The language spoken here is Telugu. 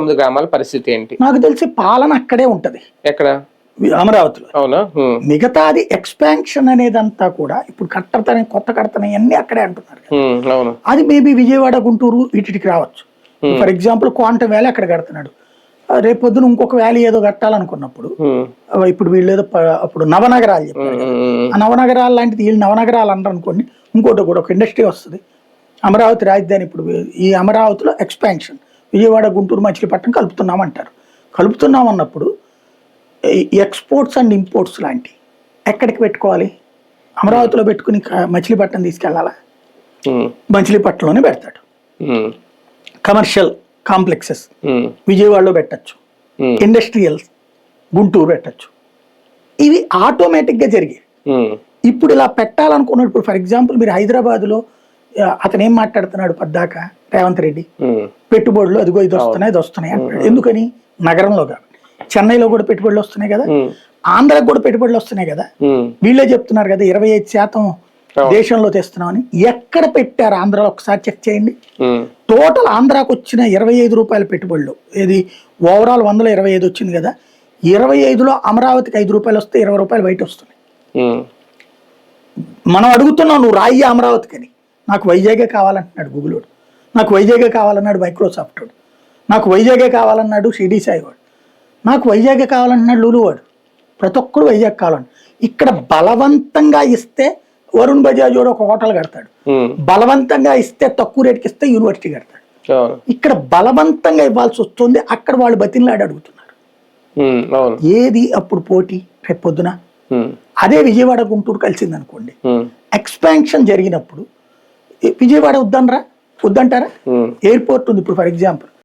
9 గ్రామాల పరిస్థితి ఏంటి? నాకు తెలిసి పాలన అక్కడే ఉంటది, ఎక్కడ? అమరావతిలో. అవునా? మిగతాది ఎక్స్పాన్షన్ అనేదంతా కూడా ఇప్పుడు కట్టతనే కొత్త కడతనే అన్ని అక్కడే అంటున్నారు. అవును. అది మేబీ విజయవాడ, గుంటూరు వీటికి రావచ్చు. ఫర్ ఎగ్జాంపుల్ క్వాంటమ్ వ్యాలీ అక్కడ కడుతున్నాడు, రేపు పొద్దున ఇంకొక వ్యాలీ ఏదో కట్టాలనుకున్నప్పుడు ఇప్పుడు వీళ్ళు ఏదో అప్పుడు నవనగరాలు చెప్పారు, ఆ నవనగరాలు లాంటిది వీళ్ళు నవనగరాలు అన్నారు అనుకోండి, ఇంకోటి కూడా ఒక ఇండస్ట్రీ వస్తుంది. అమరావతి రాజధాని, ఇప్పుడు ఈ అమరావతిలో ఎక్స్పాన్షన్ విజయవాడ, గుంటూరు, మచిలీపట్నం కలుపుతున్నామంటారు. కలుపుతున్నాం అన్నప్పుడు ఎక్స్పోర్ట్స్ అండ్ ఇంపోర్ట్స్ లాంటి ఎక్కడికి పెట్టుకోవాలి? అమరావతిలో పెట్టుకుని మచిలీపట్నం తీసుకెళ్లాలా? మచిలీపట్నంలోనే పెడతాడు. కమర్షియల్ కాంప్లెక్సెస్ విజయవాడలో పెట్టచ్చు, ఇండస్ట్రియల్ గుంటూరు పెట్టచ్చు. ఇవి ఆటోమేటిక్గా జరిగాయి. ఇప్పుడు ఇలా పెట్టాలనుకున్నప్పుడు ఫర్ ఎగ్జాంపుల్ మీరు హైదరాబాద్లో అతను ఏం మాట్లాడుతున్నాడు పద్దాక, రేవంత్ రెడ్డి పెట్టుబడులు అదిగో ఇది వస్తున్నాయి అంటాడు. ఎందుకని? నగరంలో కాబట్టి. చెన్నైలో కూడా పెట్టుబడులు వస్తున్నాయి కదా, ఆంధ్రాకి కూడా పెట్టుబడులు వస్తున్నాయి కదా. వీళ్ళే చెప్తున్నారు కదా 25% దేశంలో తెస్తున్నామని. ఎక్కడ పెట్టారు ఆంధ్రాలో ఒకసారి చెక్ చేయండి. టోటల్ ఆంధ్రాకు వచ్చిన 25 రూపాయల పెట్టుబడులు, ఇది ఓవరాల్ 125 వచ్చింది కదా, 25లో అమరావతికి 5 రూపాయలు వస్తే 20 రూపాయలు బయట వస్తున్నాయి. మనం అడుగుతున్నాం నువ్వు రాయి అమరావతికి అని. నాకు వైజాగే కావాలంటున్నాడు గూగుల్, నాకు వైజాగే కావాలన్నాడు మైక్రోసాఫ్ట్, నాకు వైజాగే కావాలన్నాడు షిరిడి సాయి వాడు, నాకు వైజాగే కావాలన్నాడు లూలు వాడు. ప్రతి ఒక్కడు వైజాగ్ కావాలని. ఇక్కడ బలవంతంగా ఇస్తే వరుణ్ బజాజ్ వాడు ఒక హోటల్ కడతాడు, బలవంతంగా ఇస్తే తక్కువ రేటుకి ఇస్తే యూనివర్సిటీ కడతాడు. ఇక్కడ బలవంతంగా ఇవ్వాల్సి వస్తుంది, అక్కడ వాళ్ళు బతిన్లాడి అడుగుతున్నారు. ఏది అప్పుడు పోటీ? రేపు పొద్దున అదే విజయవాడ, గుంటూరు కలిసింది అనుకోండి, ఎక్స్పాన్షన్ జరిగినప్పుడు విజయవాడ వద్దంటారా? ఎయిర్పోర్ట్ ఉంది ఇప్పుడు ఫర్ ఎగ్జాంపుల్,